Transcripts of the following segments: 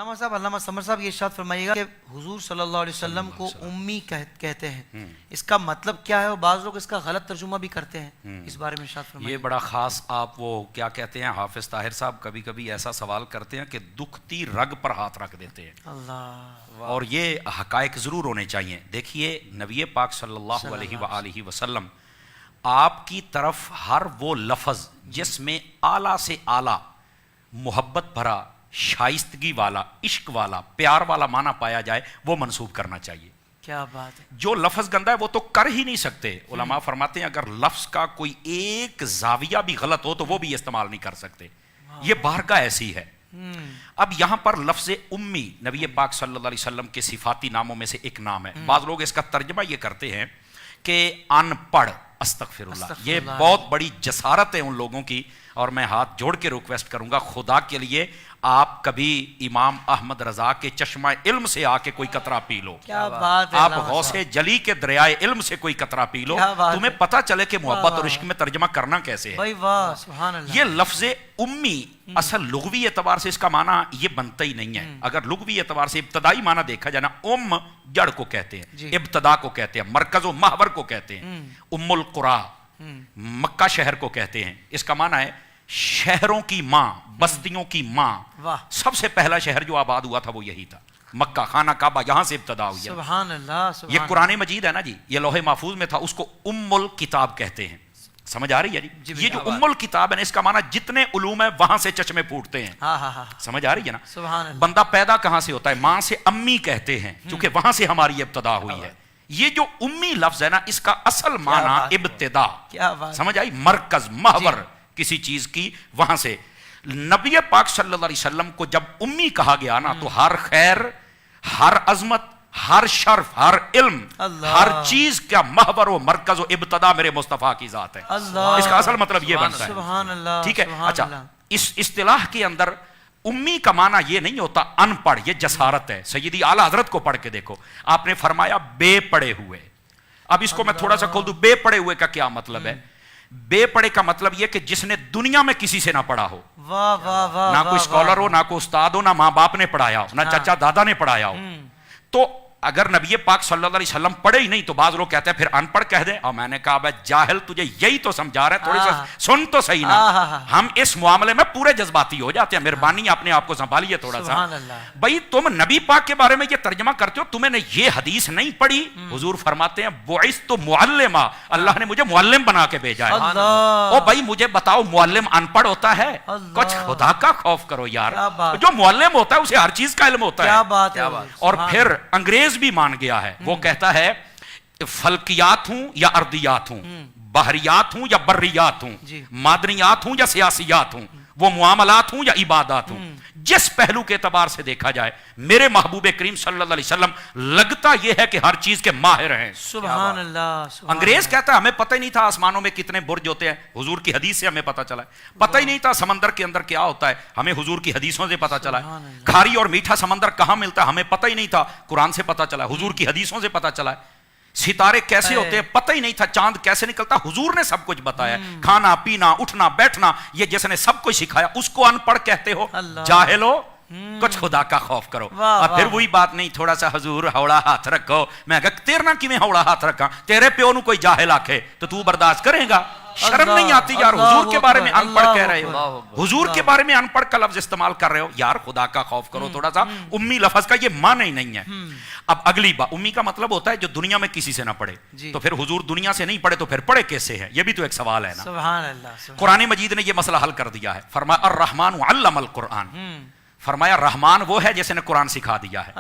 علامہ صاحب، علامہ سمر صاحب یہ ارشاد فرمائیے گا کہ حضور صلی اللہ علیہ وسلم کو امی کہتے ہیں، اس کا مطلب کیا ہے؟ اور بعض لوگ اس کا غلط ترجمہ بھی کرتے ہیں، اس بارے میں ارشاد فرمائیے۔ یہ بڑا خاص، آپ وہ کیا کہتے ہیں، حافظ طاہر صاحب کبھی کبھی ایسا سوال کرتے ہیں کہ دکھتی رگ پر ہاتھ رکھ دیتے ہیں، اللہ، اور یہ حقائق ضرور ہونے چاہیے۔ دیکھیے نبی پاک صلی اللہ علیہ وآلہ وسلم آپ کی طرف ہر وہ لفظ جس میں اعلیٰ سے اعلیٰ محبت بھرا، شائستگی والا، عشق والا، پیار والا معنی پایا جائے وہ منسوب کرنا چاہیے۔ کیا بات ہے! جو لفظ گندا ہے وہ تو کر ہی نہیں سکتے۔ علماء فرماتے ہیں اگر لفظ کا کوئی ایک زاویہ بھی غلط ہو تو وہ بھی استعمال نہیں کر سکتے، یہ بارگاہ ایسی ہے۔ اب یہاں پر لفظ امی نبی پاک صلی اللہ علیہ وسلم کے صفاتی ناموں میں سے ایک نام ہے۔ بعض لوگ اس کا ترجمہ یہ کرتے ہیں کہ ان پڑھ، استغفر اللہ۔ یہ بہت بڑی جسارت ہے ان لوگوں کی، اور میں ہاتھ جوڑ کے ریکویسٹ کروں گا خدا کے لیے آپ کبھی امام احمد رضا کے چشمہ علم سے آ کے کوئی قطرہ پی لو، کیا بات ہے! آپ غوث جلی کے دریائے علم سے کوئی قطرہ پی لو، تمہیں پتہ چلے کہ محبت اور عشق میں ترجمہ کرنا کیسے ہے۔ بھائی واہ، سبحان اللہ! یہ لفظ امی اصل لغوی اعتبار سے اس کا معنی یہ بنتا ہی نہیں ہے۔ اگر لغوی اعتبار سے ابتدائی معنی دیکھا جائے نا، جڑ کو کہتے ہیں، ابتدا کو کہتے ہیں، مرکز و محور کو کہتے ہیں، ام القرا مکہ شہر کو کہتے ہیں۔ اس کا معنی ہے شہروں کی ماں، بستیوں کی ماں۔ سب سے پہلا شہر جو آباد ہوا تھا وہ یہی تھا، مکہ، خانہ کعبہ، یہاں سے ابتدا ہوئی ہے۔ سبحان اللہ، یہ قرآن مجید ہے نا جی، یہ لوح محفوظ میں تھا، اس کو ام الکتاب کہتے ہیں۔ سمجھ آ رہی ہے جی؟ یہ جو ام الکتاب ہے اس کا معنی جتنے علوم ہے وہاں سے چشمے پھوٹتے ہیں۔ سمجھ آ رہی ہے نا؟ سبحان اللہ! بندہ پیدا کہاں سے ہوتا ہے؟ ماں سے امی کہتے ہیں، کیونکہ وہاں سے ہماری ابتدا ہوئی ہے۔ یہ جو امی لفظ ہے نا، اس کا اصل معنی ابتدا، سمجھ آئی؟ مرکز، محور کسی چیز کی، وہاں سے۔ نبی پاک صلی اللہ علیہ وسلم کو جب امی کہا گیا نا، تو ہر خیر، ہر عظمت، ہر شرف، ہر علم، ہر چیز کا محور و مرکز و ابتدا میرے مصطفیٰ کی ذات ہے۔ اس کا اصل مطلب یہ بنتا ہے، سبحان اللہ! ٹھیک ہے؟ اچھا، اس اصطلاح کے اندر امی کا معنی یہ نہیں ہوتا ان پڑھ، یہ جسارت ہے۔ سیدی اعلیٰ حضرت کو پڑھ کے دیکھو، آپ نے فرمایا بے پڑھے ہوئے۔ اب اس کو میں تھوڑا سا کھول دوں، بے پڑھے ہوئے کا کیا مطلب ہے؟ بے پڑھے کا مطلب یہ کہ جس نے دنیا میں کسی سے نہ پڑھا ہو، نہ کوئی اسکالر ہو، نہ کوئی استاد ہو، نہ ماں باپ نے پڑھایا ہو، نہ چچا دادا نے پڑھایا ہو۔ تو اگر نبی پاک صلی اللہ علیہ وسلم پڑھے ہی نہیں تو بعض لوگ کہتے ہیں پھر ان پڑھ کہہ دیں، اور میں نے کہا بھائی جاہل تجھے یہی تو سمجھا رہے ہیں، تھوڑی سا سن تو صحیح نا۔ ہم اس معاملے میں پورے جذباتی ہو جاتے ہیں، مہربانی اپنے آپ کو سنبھالیے تھوڑا سا۔ بھائی تم نبی پاک کے بارے میں یہ ترجمہ کرتے ہو، تمہیں نے یہ حدیث نہیں پڑھی؟ حضور فرماتے ہیں بعثت معلما، اللہ نے مجھے معلم بنا کے بھیجا ہے۔ او بھائی مجھے بتاؤ معلم ان پڑھ ہوتا ہے؟ کچھ خدا کا خوف کرو یار، جو معلم ہوتا ہے اسے ہر چیز کا علم ہوتا ہے۔ اور پھر انگریز بھی مان گیا ہے، وہ کہتا ہے فلکیات ہوں یا ارضیات ہوں، بحریات ہوں یا بریات ہوں، معدنیات ہوں یا سیاسیات ہوں، وہ معاملات ہوں یا عبادات ہوں، جس پہلو کے اعتبار سے دیکھا جائے میرے محبوب کریم صلی اللہ علیہ وسلم لگتا یہ ہے کہ ہر چیز کے ماہر ہیں۔ سبحان اللہ! انگریز کہتا ہے ہمیں پتہ ہی نہیں تھا آسمانوں میں کتنے برج ہوتے ہیں، حضور کی حدیث سے ہمیں پتہ چلا ہے۔ پتہ ہی نہیں تھا سمندر کے اندر کیا ہوتا ہے، ہمیں حضور کی حدیثوں سے پتہ چلا ہے۔ کھاری اور میٹھا سمندر کہاں ملتا ہے، ہمیں پتہ ہی نہیں تھا، قرآن سے پتہ چلا ہے، حضور کی حدیثوں سے پتہ چلا ہے۔ ستارے کیسے ہوتے ہیں پتہ ہی نہیں تھا، چاند کیسے نکلتا، حضور نے سب کچھ بتایا۔ کھانا پینا اٹھنا بیٹھنا یہ جس نے سب کچھ سکھایا، اس کو ان پڑھ کہتے ہو؟ جاہل ہو، کچھ خدا کا خوف کرو۔ اور پھر وہی بات نہیں، تھوڑا سا حضور ہوڑا ہاتھ رکھو، میں کہا تیرنا کی میں ہوڑا ہاتھ رکھا، تیرے پیو نو کوئی جاہل آکھے تو تو برداشت کرے گا؟ شرم نہیں آتی یار؟ حضور کے بارے میں ان پڑھ کہہ رہے ہو، حضور کے بارے میں ان پڑھ کا لفظ استعمال کر رہے ہو، یار خدا کا خوف کرو تھوڑا سا۔ امی لفظ کا یہ معنی ہی نہیں ہے۔ اب اگلی بات، امی کا مطلب ہوتا ہے جو دنیا میں کسی سے نہ پڑھے، تو پھر حضور دنیا سے نہیں پڑھے تو پھر پڑھے کیسے ہیں؟ یہ بھی تو ایک سوال ہے نا۔ سبحان اللہ! قرآن مجید نے یہ مسئلہ حل کر دیا ہے، فرمایا الرحمن علم القرآن، فرمایا رحمان وہ ہے جس نے قرآن سکھا دیا ہے،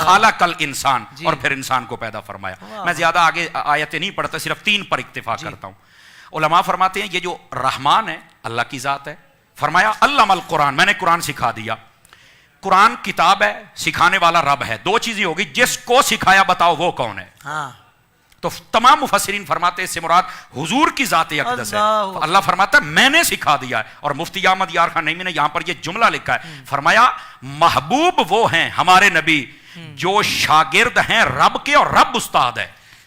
خالق الانسان، اور پھر انسان کو پیدا فرمایا۔ میں زیادہ آگے آیتیں نہیں پڑھتا، صرف 3 پر اکتفا کرتا ہوں۔ علماء فرماتے ہیں یہ جو رحمان ہے اللہ کی ذات ہے، فرمایا علم القرآن، میں نے قرآن سکھا دیا۔ قرآن کتاب ہے، سکھانے والا رب ہے، 2 چیزیں ہوگی، جس کو سکھایا بتاؤ وہ کون ہے؟ تو تمام مفسرین فرماتے ہیں اس سے مراد حضور کی ذات اقدس ہے۔ اللہ فرماتا ہے میں نے سکھا دیا ہے، اور مفتی احمد یار خان نعیمی نے یہاں پر یہ جملہ لکھا ہے، فرمایا محبوب وہ ہیں ہمارے نبی جو شاگرد ہیں رب کے اور رب استاد ہے۔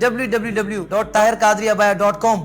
www.tahirqadriabaya.com